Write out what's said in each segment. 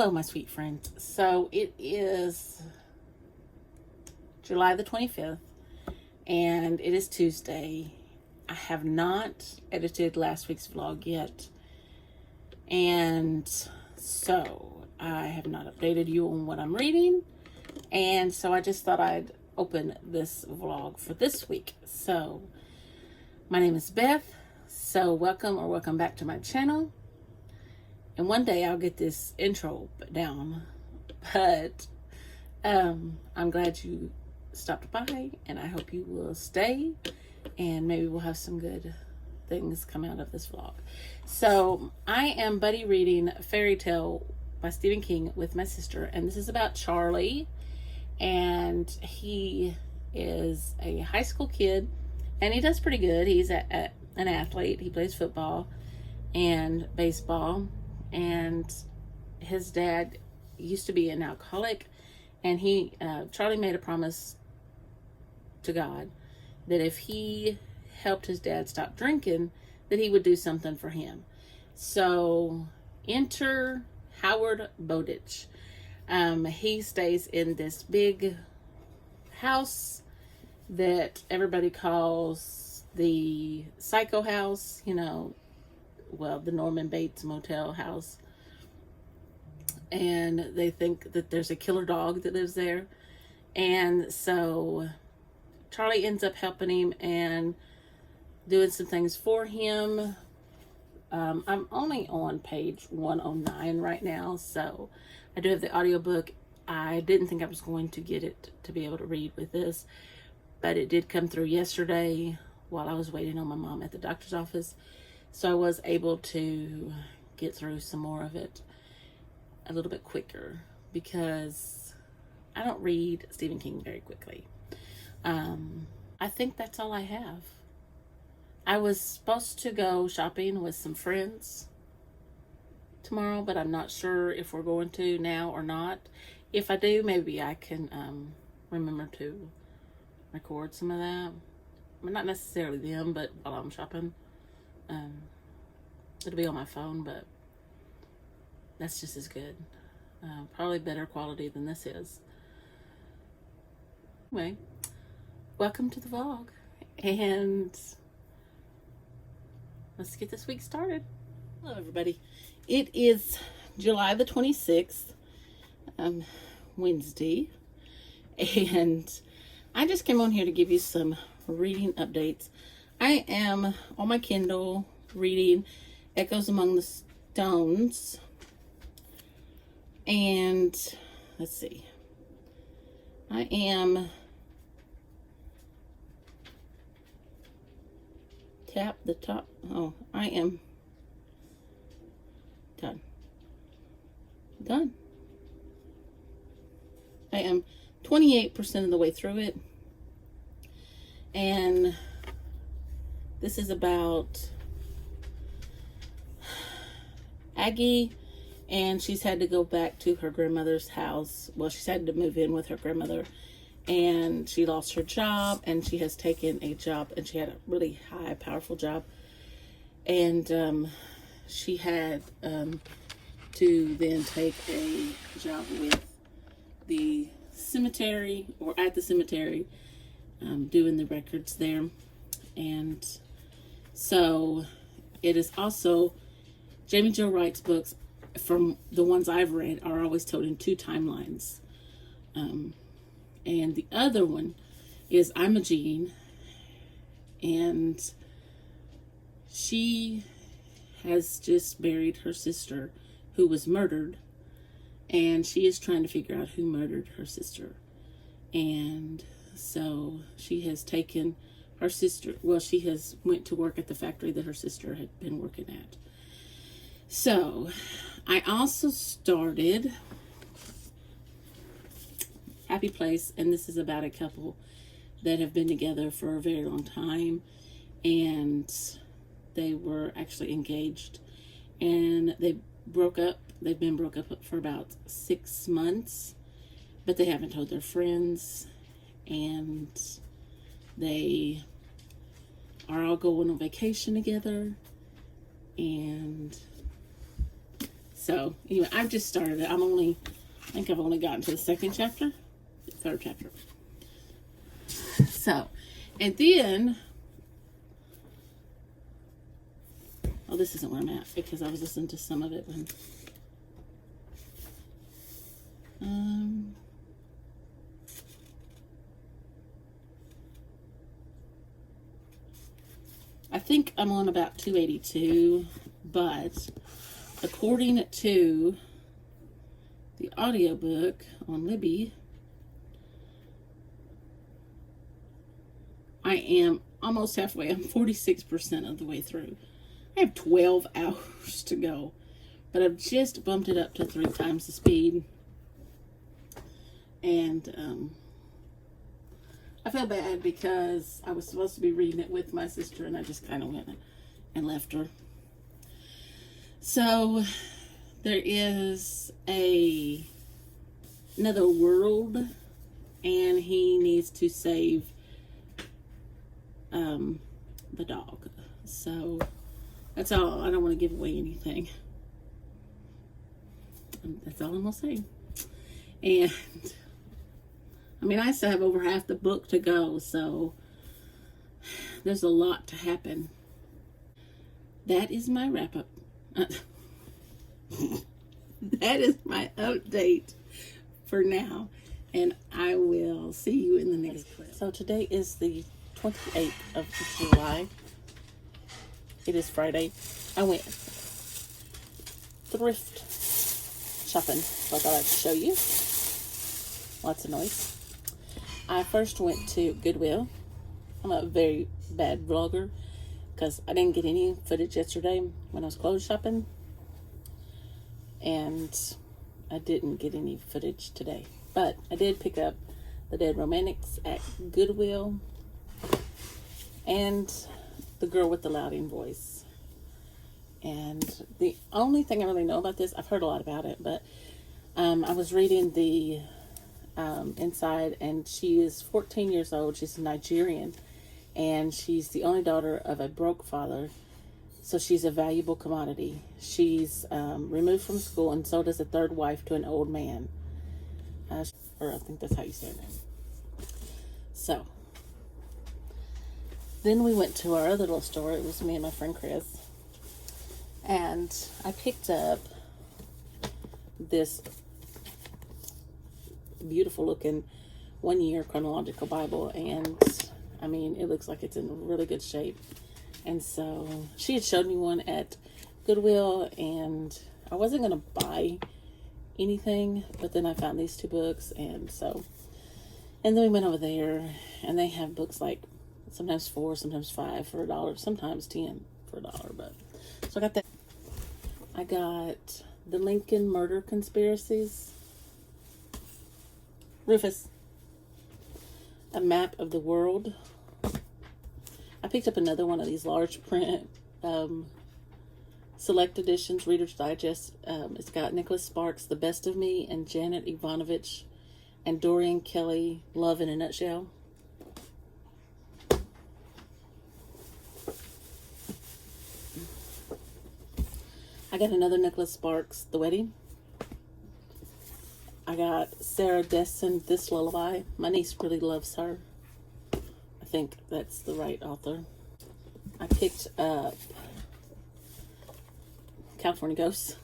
Hello, my sweet friends. So it is July the 25th, and it is Tuesday. I have not edited last week's vlog yet, and so I have not updated you on what I'm reading, and so I just thought I'd open this vlog for this week. So my name is Beth, so welcome back to my channel. And one day I'll get this intro down, but I'm glad you stopped by, and I hope you will stay, and maybe we'll have some good things come out of this vlog. So I am buddy reading Fairy Tale by Stephen King with my sister, and this is about Charlie, and he is a high school kid, and he does pretty good. He's an athlete. He plays football and baseball. And his dad used to be an alcoholic, and Charlie made a promise to God that if he helped his dad stop drinking, that he would do something for him. So enter Howard Bowditch. He stays in this big house that everybody calls the Psycho House, the Norman Bates Motel house, and they think that there's a killer dog that lives there. And so Charlie ends up helping him and doing some things for him. I'm only on page 109 right now, so I do have the audiobook. I didn't think I was going to get it to be able to read with this, but it did come through yesterday while I was waiting on my mom at the doctor's office. So I was able to get through some more of it a little bit quicker, because I don't read Stephen King very quickly. I think that's all I have. I was supposed to go shopping with some friends tomorrow, but I'm not sure if we're going to now or not. If I do, maybe I can remember to record some of that. Well, not necessarily them, but while I'm shopping. It'll be on my phone, but that's just as good. Probably better quality than this is. Anyway, welcome to the vlog, and let's get this week started. Hello, everybody. It is July the 26th, Wednesday, and I just came on here to give you some reading updates. I am on my Kindle reading Echoes Among the Stones, and let's see, I am I am done. I am 28% of the way through it, and this is about Aggie, and she's had to go back to her grandmother's house. Well, she's had to move in with her grandmother, and she lost her job, and she has taken a job, and she had a really high, powerful job, and she had to then take a job with the cemetery, or at the cemetery, doing the records there. And so it is also, Jamie Jo writes books, from the ones I've read, are always told in two timelines. And the other one is Imogene, and she has just buried her sister who was murdered, and she is trying to figure out who murdered her sister. And so she has taken her sister, she has went to work at the factory that her sister had been working at. So I also started Happy Place, and this is about a couple that have been together for a very long time, and they were actually engaged, and they broke up. They've been broke up for about 6 months, but they haven't told their friends, and they are all going on vacation together. And So anyway, I've just started it. I think I've only gotten to the second chapter, the third chapter. So, and then, oh, this isn't where I'm at because I was listening to some of it when, I think I'm on about 282, but according to the audiobook on Libby, I am almost halfway. I'm 46% of the way through. I have 12 hours to go, but I've just bumped it up to 3 times the speed. And I feel bad because I was supposed to be reading it with my sister, and I just kind of went and left her. So there is another world, and he needs to save the dog. So that's all. I don't want to give away anything. That's all I'm gonna say. And I mean, I still have over half the book to go, so there's a lot to happen. That is my wrap up. That is my update for now, and I will see you in the next clip. So today is the 28th of July. It is Friday. I went thrift shopping, so I thought I'd show you. Lots of noise. I first went to Goodwill. I'm a very bad vlogger because I didn't get any footage yesterday when I was clothes shopping, and I didn't get any footage today. But I did pick up The Dead Romantics at Goodwill and The Girl with the Louding Voice. And the only thing I really know about this, I've heard a lot about it, but I was reading the inside, and she is 14 years old. She's Nigerian, and she's the only daughter of a broke father, so she's a valuable commodity. She's removed from school, and so does a third wife to an old man, or I think that's how you say it. So then we went to our other little store. It was me and my friend Chris, and I picked up this beautiful looking 1 year chronological Bible, and I mean, it looks like it's in really good shape. And so she had showed me one at Goodwill, and I wasn't gonna buy anything, but then I found these 2 books, and then we went over there, and they have books like sometimes 4, sometimes 5 for $1, sometimes 10 for $1. But so I got that. I got the Lincoln Murder Conspiracies. Rufus, A Map of the World. I picked up another one of these large print select editions, Reader's Digest. It's got Nicholas Sparks, The Best of Me, and Janet Ivanovich and Dorian Kelly, Love in a Nutshell. I got another Nicholas Sparks, The Wedding. I got Sarah Desson, This Lullaby. My niece really loves her. I think that's the right author. I picked up California Ghosts.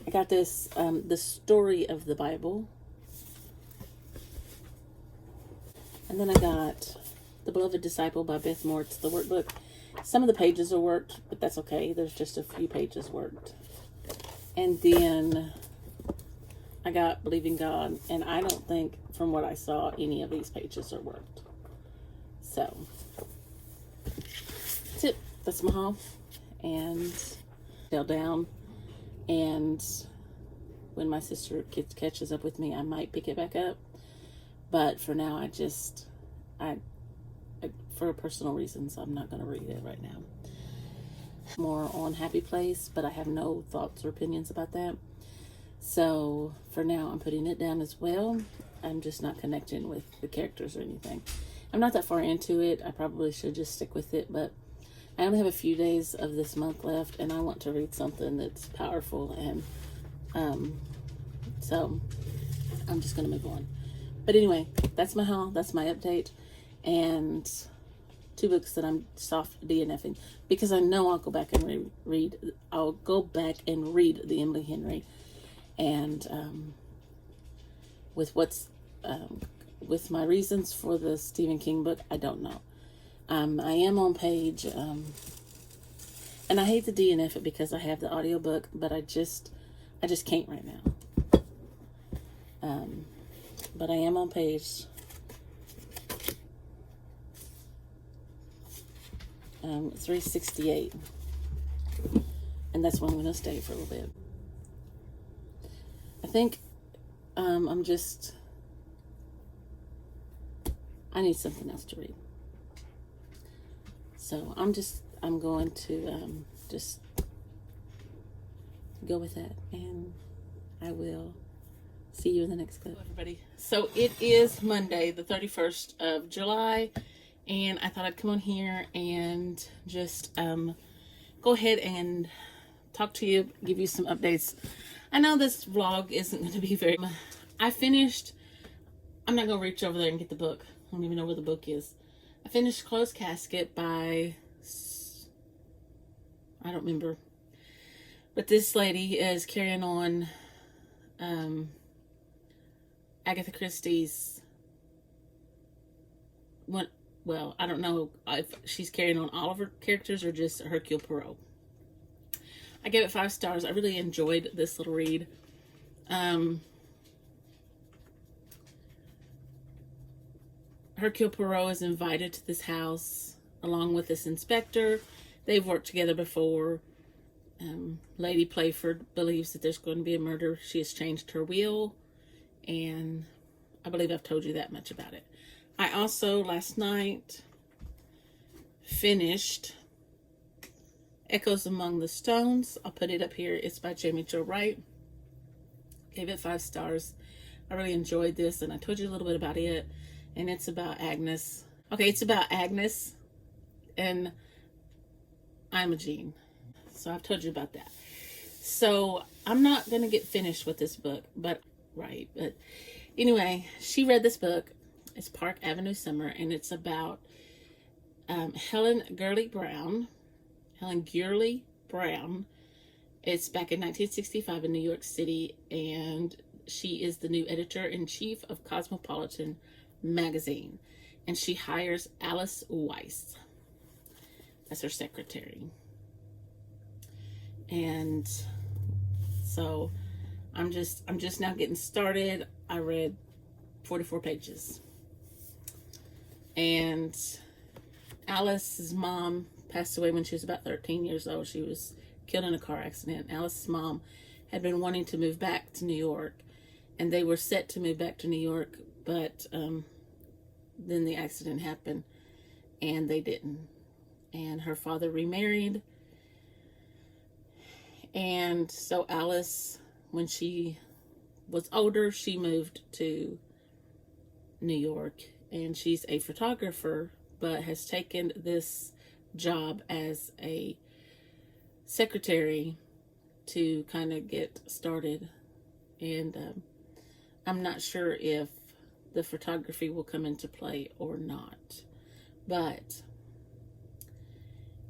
I got this, The Story of the Bible. And then I got The Beloved Disciple by Beth Moore. It's the workbook. Some of the pages are worked, but that's okay. There's just a few pages worked. And then I got Believing God, and I don't think, from what I saw, any of these pages are worked. So that's it. That's my haul. And fell down. And when my sister catches up with me, I might pick it back up. But for now, I for personal reasons, I'm not going to read it right now. More on Happy Place, but I have no thoughts or opinions about that. So for now, I'm putting it down as well. I'm just not connecting with the characters or anything. I'm not that far into it. I probably should just stick with it, but I only have a few days of this month left, and I want to read something that's powerful, and so I'm just going to move on. But anyway, that's my haul. That's my update. And 2 books that I'm soft DNFing because I know I'll go back and read. I'll go back and read the Emily Henry, and with what's with my reasons for the Stephen King book, I don't know. I am on page, and I hate to DNF it because I have the audiobook, but I just can't right now. But I am on page 368, and that's where I'm going to stay for a little bit. I think I need something else to read. So I'm going to just go with that, and I will see you in the next clip. Hello, everybody. So it is Monday, the 31st of July, and I thought I'd come on here and just go ahead and talk to you, give you some updates. I know this vlog isn't going to be very... I'm not going to reach over there and get the book. I don't even know where the book is. I finished Closed Casket by... I don't remember. But this lady is carrying on Agatha Christie's... Well, I don't know if she's carrying on all of her characters or just Hercule Poirot. I gave it 5 stars. I really enjoyed this little read. Hercule Poirot is invited to this house along with this inspector. They've worked together before. Lady Playford believes that there's going to be a murder. She has changed her will, and I believe I've told you that much about it. I also, last night, finished Echoes Among the Stones. I'll put it up here. It's by Jamie Jo Wright. Gave it 5 stars. I really enjoyed this, and I told you a little bit about it. And it's about Agnes. Okay, it's about Agnes and Imogen. So I've told you about that. So I'm not going to get finished with this book, but anyway, she read this book. It's Park Avenue Summer, and it's about Helen Gurley Brown. It's back in 1965 in New York City, and she is the new editor-in-chief of Cosmopolitan magazine, and she hires Alice Weiss as her secretary. And so I'm just now getting started. I read 44 pages, and Alice's mom passed away when she was about 13 years old. She was killed in a car accident. Alice's mom had been wanting to move back to New York, and they were set to move back to New York, but then the accident happened, and they didn't. And her father remarried, and so Alice, when she was older, she moved to New York, and she's a photographer, but has taken this job as a secretary to kind of get started. And I'm not sure if the photography will come into play or not, but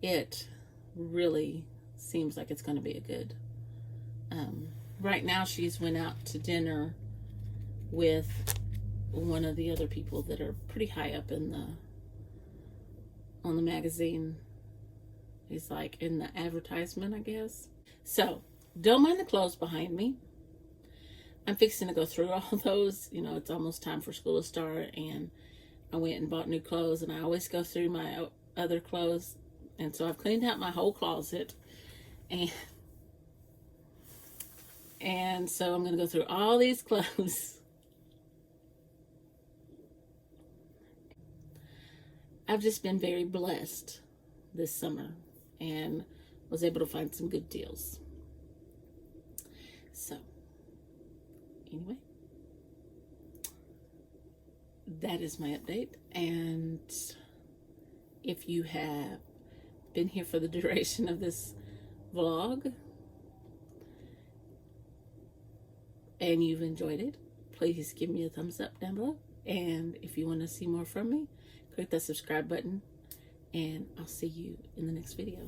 it really seems like it's going to be a good right now. She's went out to dinner with one of the other people that are pretty high up in on the magazine. He's like in the advertisement, I guess. So don't mind the clothes behind me. I'm fixing to go through all those. You know, it's almost time for school to start, and I went and bought new clothes, and I always go through my other clothes. And so I've cleaned out my whole closet, and so I'm going to go through all these clothes. I've just been very blessed this summer and was able to find some good deals. So anyway, that is my update. And if you have been here for the duration of this vlog and you've enjoyed it, please give me a thumbs up down below. And if you want to see more from me, click that subscribe button, and I'll see you in the next video.